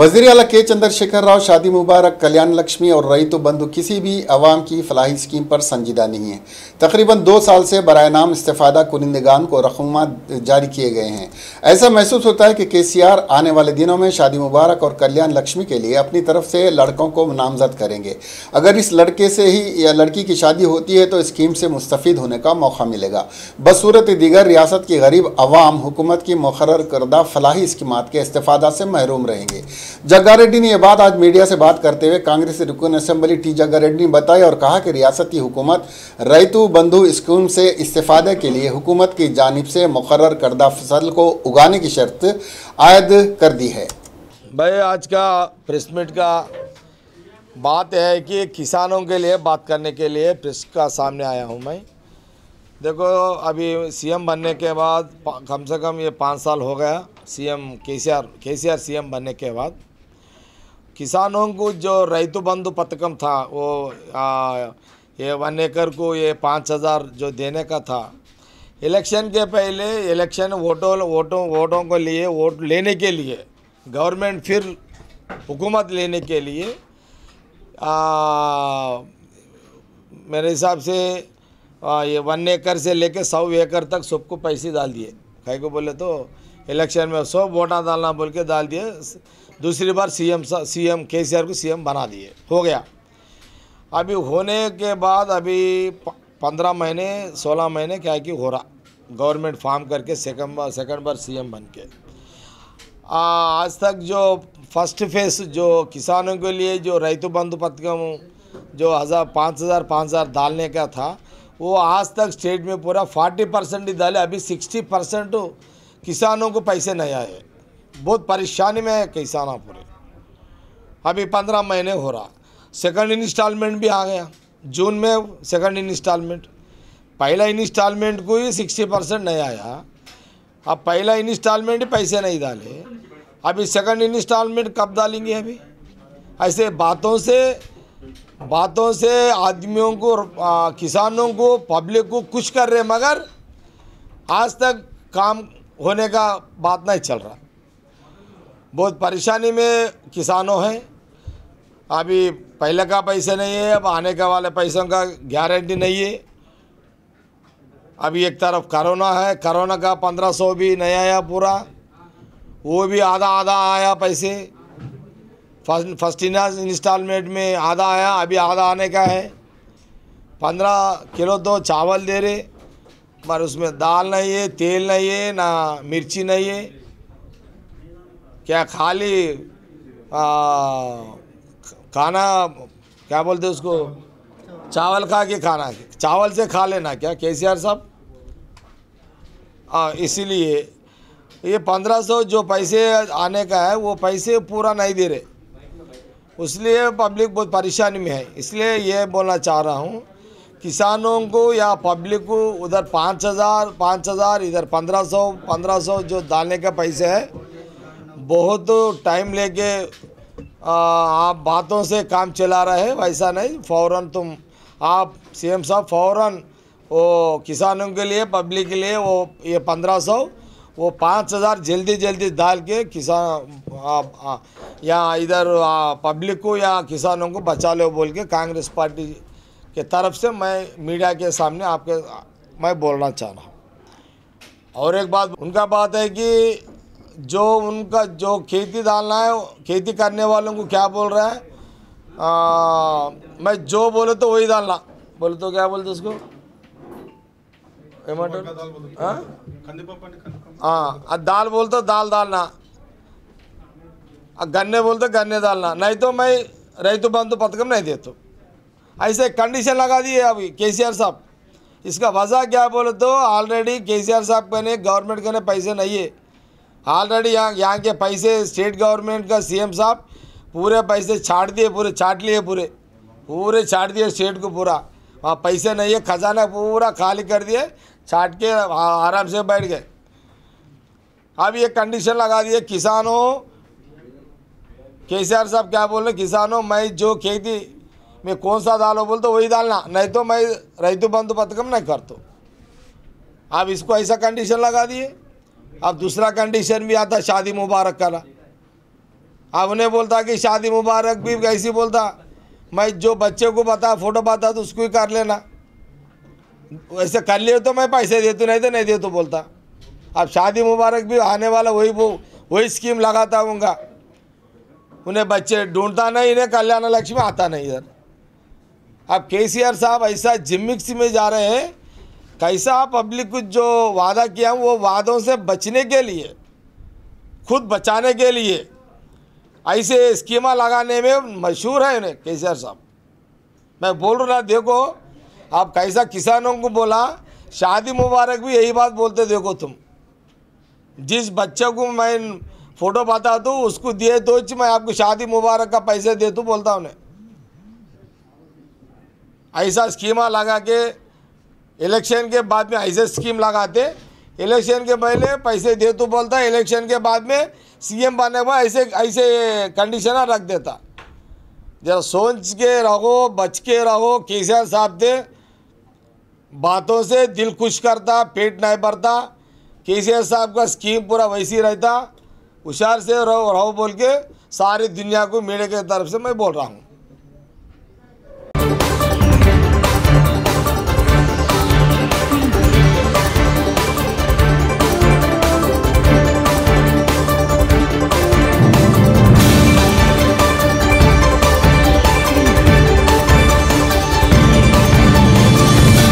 वज़ीर आला के चंद्रशेखर राव शादी मुबारक, कल्याण लक्ष्मी और रईतो बंधु किसी भी अवाम की फलाही स्कीम पर संजीदा नहीं है। तकरीबन 2 साल से बराए नाम इस्तेफादा कुनिंदगान को रकूमात जारी किए गए हैं। ऐसा महसूस होता है कि KCR आने वाले दिनों में शादी मुबारक और कल्याण लक्ष्मी के लिए अपनी तरफ से लड़कों को नामजद करेंगे। अगर इस लड़के से ही या लड़की की शादी होती है तो स्कीम से मुस्तफ़ीद होने का मौका मिलेगा। बसूरत दीगर रियासत की गरीब अवाम हुकूमत की मुकर्रर करदा फलाही स्कीमात के इस्तेफादा से महरूम रहेंगे। जग्गारेड्डी ने यह बात आज मीडिया से बात करते हुए कांग्रेस रुकन असेंबली टी जग्गारेड्डी ने बताई और कहा कि रियासती हुकूमत रईतु बंधु स्कीम से इस्तेफादे के लिए हुकूमत की जानिब से मुकर्रर करदा फसल को उगाने की शर्त आयद कर दी है। भाई आज का प्रेस मीट का बात है कि किसानों के लिए बात करने के लिए प्रेस का सामने आया हूँ मैं। देखो अभी सीएम बनने के बाद कम से कम ये 5 साल हो गया सीएम केसीआर सीएम बनने के बाद किसानों को जो रईतु बंधु पथकम था वो ये 1 एकड़ को ये 5,000 जो देने का था, इलेक्शन के पहले इलेक्शन वोटों को लिए वोट लेने के लिए गवर्नमेंट फिर हुकूमत लेने के लिए मेरे हिसाब से ये 1 एकड़ से लेके 100 एकड़ तक सबको पैसे डाल दिए। कहीं को बोले तो इलेक्शन में 100 वोटा डालना बोल के डाल दिए। दूसरी बार सीएम केसीआर को सीएम बना दिए, हो गया। अभी होने के बाद अभी 15 महीने 16 महीने क्या कि हो रहा गवर्नमेंट फॉर्म करके सेकंड बार सीएम बन के आज तक जो फर्स्ट फेस जो किसानों के लिए जो रईतु बंधु पथकम जो 5,000 डालने का था वो आज तक स्टेट में पूरा 40% ही डाले। अभी 60% किसानों को पैसे नहीं आए। बहुत परेशानी में है किसान पूरे। अभी 15 महीने हो रहा, सेकंड इंस्टॉलमेंट भी आ गया जून में। सेकंड इंस्टॉलमेंट, पहला इंस्टॉलमेंट को ही 60% नहीं आया। अब पहला इंस्टॉलमेंट ही पैसे नहीं डाले, अभी सेकंड इंस्टॉलमेंट कब डालेंगे? अभी ऐसे बातों से आदमियों को किसानों को पब्लिक को खुश कर रहे, मगर आज तक काम होने का बात नहीं चल रहा। बहुत परेशानी में किसानों हैं। अभी पहले का पैसे नहीं है, अब आने का वाले पैसों का गारंटी नहीं है। अभी एक तरफ कोरोना है, कोरोना का 1500 भी नहीं आया पूरा, वो भी आधा आया पैसे। फर्स्ट इंस्टॉलमेंट में आधा आया, अभी आधा आने का है। 15 किलो तो चावल दे रहे, पर उसमें दाल नहीं है, तेल नहीं है, ना मिर्ची नहीं है। क्या खाली खाना क्या बोलते उसको, चावल खा के खाना, चावल से खा लेना क्या केसीआर साहब? इसीलिए ये 1500 जो पैसे आने का है वो पैसे पूरा नहीं दे रहे, इसलिए पब्लिक बहुत परेशानी में है। इसलिए ये बोलना चाह रहा हूँ किसानों को या पब्लिक को, उधर 5,000 इधर 1500 जो डालने का पैसे है, बहुत टाइम लेके आप बातों से काम चला रहे हैं। वैसा नहीं, फ़ौरन आप सीएम साहब फ़ौरन वो किसानों के लिए पब्लिक के लिए वो ये 1500 वो 5,000 जल्दी डाल के किसान या इधर पब्लिक को या किसानों को बचा लो बोल के कांग्रेस पार्टी के तरफ से मैं मीडिया के सामने मैं बोलना चाह रहा हूँ। और एक बात उनका बात है कि जो खेती डालना है, खेती करने वालों को क्या बोल रहा है, मैं जो बोले तो वही डालना, बोले तो क्या बोलते उसको दाल बोलते दाल डालना, गन्ने बोलते गन्ने डालना, नहीं तो मैं रईतु बंधु पथकम नहीं देता। ऐसे कंडीशन लगा दी है अभी केसीआर साहब। इसका वजह क्या बोले तो ऑलरेडी केसीआर साहब के ने गवर्नमेंट के ने पैसे नहीं है। ऑलरेडी यहाँ के पैसे स्टेट गवर्नमेंट का सीएम साहब पूरे पैसे छाट दिए, पूरे छाट दिए स्टेट को पूरा। वहाँ पैसे नहीं है, खजाना पूरा खाली कर दिए, छाट के आराम से बैठ गए। अब ये कंडीशन लगा दिए किसानों, केसीआर साहब क्या बोल रहे, किसानों मैं जो खेती में कौन सा डालो बोल तो वही डालना, नहीं तो मैं रईतु बंधु पथकम नहीं करता। अब इसको ऐसा कंडीशन लगा दिए। अब दूसरा कंडीशन भी आता शादी मुबारक का। अब उन्हें बोलता कि शादी मुबारक भी कैसी बोलता, मैं जो बच्चे को बता फोटो बता तो उसको ही कर लेना, वैसे कर लिए तो मैं पैसे देता, नहीं तो नहीं दे तो बोलता। अब शादी मुबारक भी आने वाला वही स्कीम लगाता होगा, उन्हें बच्चे ढूंढता नहीं, इन्हें कल्याण लक्ष्मी आता नहीं इधर। अब केसीआर साहब ऐसा जिमिक्स में जा रहे हैं, कैसा पब्लिक को जो वादा किया वो वादों से बचने के लिए, खुद बचाने के लिए ऐसे स्कीमा लगाने में मशहूर है उन्हें केसीआर साहब। मैं बोल रहा ना, देखो आप कैसा किसानों को बोला, शादी मुबारक भी यही बात बोलते, देखो तुम जिस बच्चे को मैं फोटो बता दूँ उसको दिए तो मैं आपको शादी मुबारक का पैसे दे दूँ बोलता उन्हें। ऐसा स्कीमा लगा के इलेक्शन के बाद में ऐसे स्कीम लगाते, इलेक्शन के पहले पैसे दे तो बोलता, इलेक्शन के बाद में सीएम बनने के बाद ऐसे कंडीशन रख देता। जरा सोच के रहो, बच के रहो। केसीआर साहब थे, बातों से दिल खुश करता, पेट नहीं भरता। केसीआर साहब का स्कीम पूरा वैसी रहता, होशियार से रहो बोल के सारी दुनिया को मीडिया की तरफ से मैं बोल रहा हूँ।